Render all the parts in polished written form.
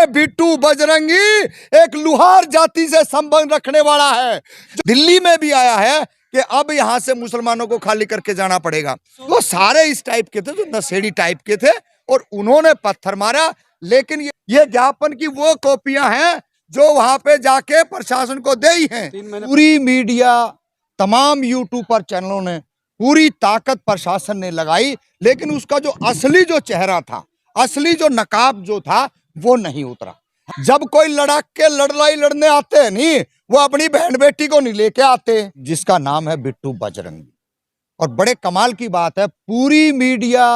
ये बिट्टू बजरंगी एक लुहार जाति से संबंध रखने वाला है। दिल्ली में भी आया है कि अब यहां से मुसलमानों को खाली करके जाना पड़ेगा। वो सारे इस टाइप के थे, जो नशेड़ी टाइप के थे, और उन्होंने पत्थर मारा। लेकिन ये ज्ञापन की वो कॉपियां हैं जो वहां पे जाके प्रशासन को दी हैं। पूरी मीडिया, तमाम यूट्यूब पर चैनलों ने पूरी ताकत प्रशासन ने लगाई, लेकिन उसका जो असली जो चेहरा था, असली जो नकाब जो था, वो नहीं उतरा। जब कोई लड़ाक के लड़ाई लड़ने आते हैं नहीं, वो अपनी बहन बेटी को नहीं लेके आते, जिसका नाम है बिट्टू बजरंगी। और बड़े कमाल की बात है, पूरी मीडिया,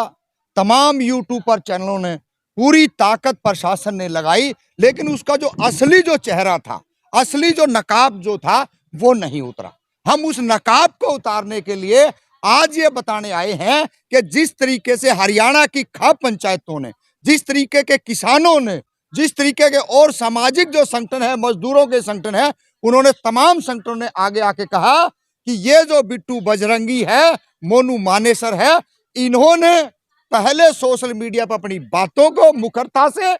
तमाम यूट्यूब पर चैनलों ने पूरी ताकत प्रशासन ने लगाई, लेकिन उसका जो असली जो चेहरा था, असली जो नकाब जो था, वो नहीं उतरा। हम उस नकाब को उतारने के लिए आज ये बताने आए हैं कि जिस तरीके से हरियाणा की खाप पंचायतों ने, जिस तरीके के किसानों ने, जिस तरीके के और सामाजिक जो संगठन है, मजदूरों के संगठन है, उन्होंने तमाम संगठनों ने आगे आके कहा कि ये जो बिट्टू बजरंगी है, मोनू मानेसर है, इन्होंने पहले सोशल मीडिया पर अपनी बातों को मुखरता से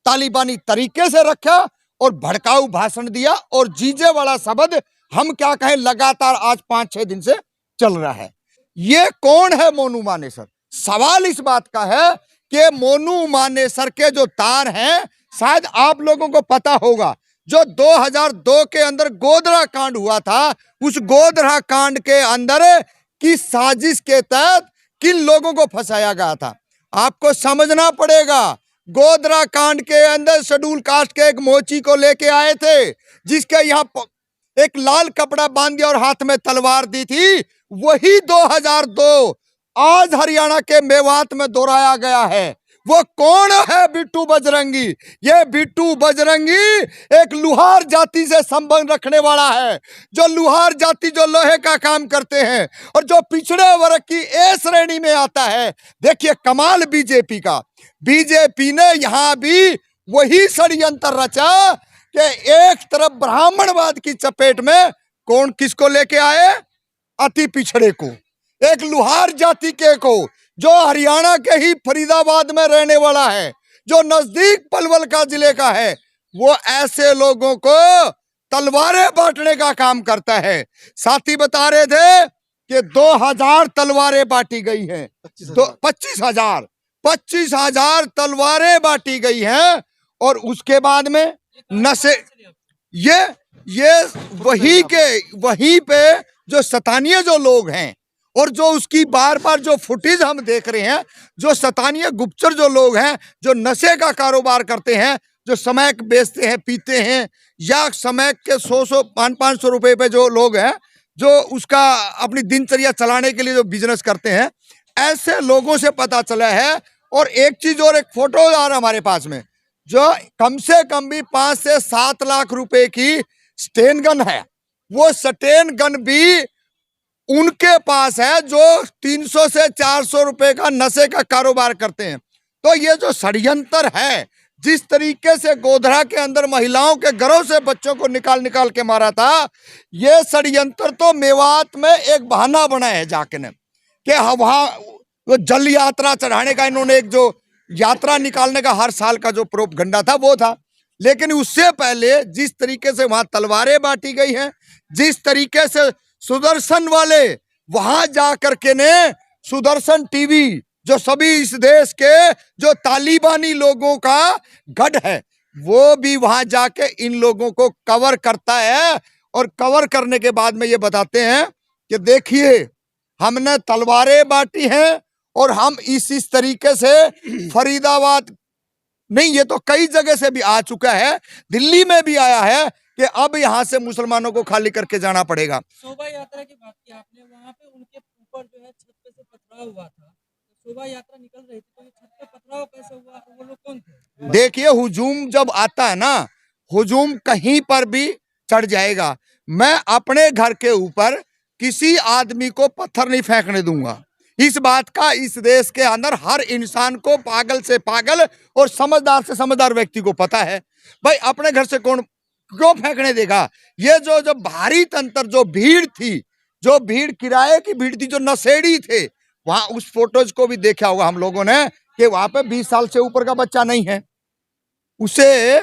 तालिबानी तरीके से रखा और भड़काऊ भाषण दिया, और जीजे वाला शब्द हम क्या कहें लगातार आज 5-6 दिन से चल रहा है। ये कौन है मोनू मानेसर? सवाल इस बात का है कि मोनू मानेसर के जो तार हैं, शायद आप लोगों को पता होगा, जो 2002 के अंदर गोधरा कांड हुआ था, उस गोधरा कांड के अंदर की साजिश के तहत किन लोगों को फंसाया गया था, आपको समझना पड़ेगा। गोधरा कांड के अंदर शेड्यूल कास्ट के एक मोची को लेके आए थे, जिसके यहाँ एक लाल कपड़ा बांध दिया और हाथ में तलवार दी थी। वही 2002 आज हरियाणा के मेवात में दोहराया गया है। वो कौन है? बिट्टू बजरंगी। ये बिट्टू बजरंगी एक लुहार जाति से संबंध रखने वाला है, जो लुहार जाति जो लोहे का काम करते हैं और जो पिछड़े वर्ग की ए श्रेणी में आता है। देखिए कमाल बीजेपी का, बीजेपी ने यहां भी वही षड्यंत्र रचा कि एक तरफ ब्राह्मणवाद की चपेट में कौन किसको लेके आए? अति पिछड़े को, एक लुहार जाति के को, जो हरियाणा के ही फरीदाबाद में रहने वाला है, जो नजदीक पलवल का जिले का है। वो ऐसे लोगों को तलवारें बांटने का काम करता है। साथी बता रहे थे कि 2000 तलवारें बांटी गई हैं, 25,000 तलवारें बांटी गई हैं। और उसके बाद में नशे, ये वहीं पे जो सतानिया जो लोग हैं, और जो उसकी बार बार जो फुटेज हम देख रहे हैं, जो सतानिया गुप्तचर जो लोग हैं, जो नशे का कारोबार करते हैं, जो समैक बेचते हैं, पीते हैं, या समैक के 100-100, 500-500 रुपए पे जो लोग हैं, जो उसका अपनी दिनचर्या चलाने के लिए जो बिजनेस करते हैं, ऐसे लोगों से पता चला है। और एक चीज और, एक फोटो आ रहा हमारे पास में, जो कम से कम भी 5 से 7 लाख रुपए की स्टेन गन है। वो स्टेन गन भी उनके पास है जो 300 से 400 रुपए का नशे का कारोबार करते हैं। तो ये जो षड्यंत्र है, जिस तरीके से गोधरा के अंदर महिलाओं के घरों से बच्चों को निकाल के मारा था, ये षड्यंत्र तो मेवात में एक बहाना बना है जाके ने, कि वहां वो जल यात्रा चढ़ाने का, इन्होंने एक जो यात्रा निकालने का हर साल का जो प्रोपगंडा था वो था। लेकिन उससे पहले जिस तरीके से वहां तलवारें बांटी गई हैं, जिस तरीके से सुदर्शन वाले वहां जाकर के ने सुदर्शन टीवी, जो सभी इस देश के जो तालिबानी लोगों का गढ़ है, वो भी वहां जाके इन लोगों को कवर करता है। और कवर करने के बाद में ये बताते हैं कि देखिए हमने तलवारें बांटी हैं, और हम इस तरीके से फरीदाबाद नहीं, ये तो कई जगह से भी आ चुका है, दिल्ली में भी आया है कि अब यहां से मुसलमानों को खाली करके जाना पड़ेगा। शोभा यात्रा की बात की आपने, वहां पे उनके ऊपर जो है छत पे से पथराव हुआ था, तो शोभा यात्रा निकल रही थी, तो ये छत पे पथराव कैसे हुआ? वो लोग कौन थे? देखिए हुजूम जब आता है ना, हुजूम कहीं पर भी चढ़ जाएगा। मैं अपने घर के ऊपर किसी आदमी को पत्थर नहीं फेंकने दूंगा। इस बात का इस देश के अंदर हर इंसान को, पागल से पागल और समझदार से समझदार व्यक्ति को पता है। भाई अपने घर से कौन क्यों फेंकने देगा? ये जो भारी तंत्र, जो भीड़ थी, जो भीड़ किराए की भीड़ थी, जो नशेड़ी थे, वहां उस फोटोज को भी देखा होगा हम लोगों ने कि वहां पे 20 साल से ऊपर का बच्चा नहीं है। उसे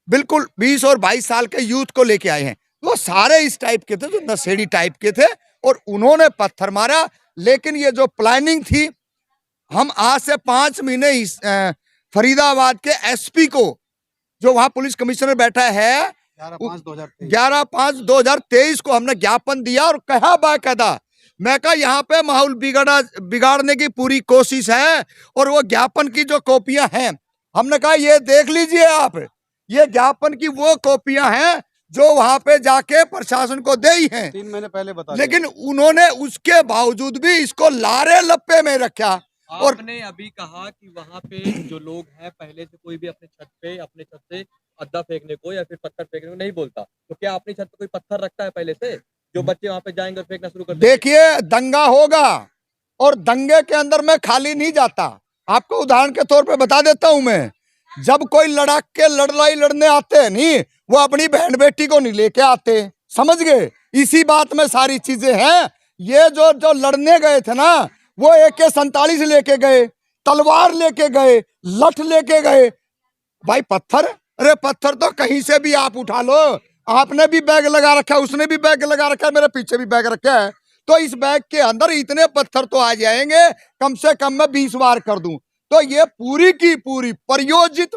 बिल्कुल 20 और 22 साल के यूथ को लेके आए हैं। वो सारे इस टाइप के थे, जो नशेड़ी टाइप के थे, और उन्होंने पत्थर मारा। लेकिन ये जो प्लानिंग थी, हम आज से 5 महीने फरीदाबाद के एसपी को, जो वहां पुलिस कमिश्नर बैठा है, 11/5/2023 को हमने ज्ञापन दिया और कहा बाकायदा, मैं कहा यहाँ पे माहौल बिगाड़ने की पूरी कोशिश है। और वो ज्ञापन की जो कॉपियां हैं, हमने कहा ये देख लीजिए आप, ये ज्ञापन की वो कॉपियां हैं जो वहां पे जाके प्रशासन को दे ही हैं। 3 महीने पहले बता लेकिन उन्होंने उसके बावजूद भी इसको लारे लप्पे में रखा। और आपने अभी कहा कि वहाँ पे जो लोग हैं पहले से कोई भी अपने छत से अद्दा फेंकने को या फिर पत्थर फेंकने को नहीं बोलता, तो क्या अपनी छत पे कोई पत्थर रखता है पहले से, जो बच्चे वहाँ पे जाएंगे और फेंकना शुरू कर देंगे? देखिए, दंगा होगा और दंगे के अंदर मैं खाली नहीं जाता। आपको उदाहरण के तौर पे बता देता हूं मैं, जब कोई लड़ाक के लड़ाई लड़ने आते हैं नहीं, वो अपनी बहन बेटी को नहीं लेके आते, समझ गए? इसी बात में सारी चीजें हैं। ये जो जो लड़ने गए थे ना, वो AK-47 लेके गए, तलवार लेके गए, लठ लेके गए। भाई पत्थर, अरे पत्थर तो कहीं से भी आप उठा लो। आपने भी बैग लगा रखा है, उसने भी बैग लगा रखा है, मेरे पीछे भी बैग रखा है, तो इस बैग के अंदर इतने पत्थर तो आ जाएंगे, कम से कम मैं 20 बार कर दूं। तो ये पूरी की पूरी प्रयोजित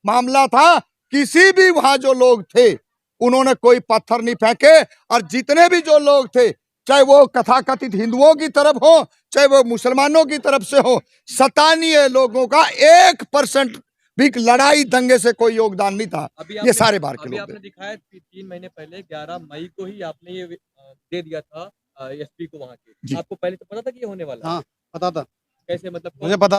मामला था। किसी भी वहां जो लोग थे, उन्होंने कोई पत्थर नहीं फेंके। और जितने भी जो लोग थे, चाहे वो कथाकथित हिंदुओं की तरफ हो, चाहे वो मुसलमानों की तरफ से हो, सतानीय लोगों का 1% भी लड़ाई दंगे से कोई योगदान नहीं था। ये सारे बाहर के अभी लोग आपने थे। दिखाया 3 महीने पहले 11 मई को ही आपने ये दे दिया था एसपी को वहाँ के। जी। आपको पहले से पता था कि ये होने वाला है? हाँ, पता था। कैसे मतलब मुझे पता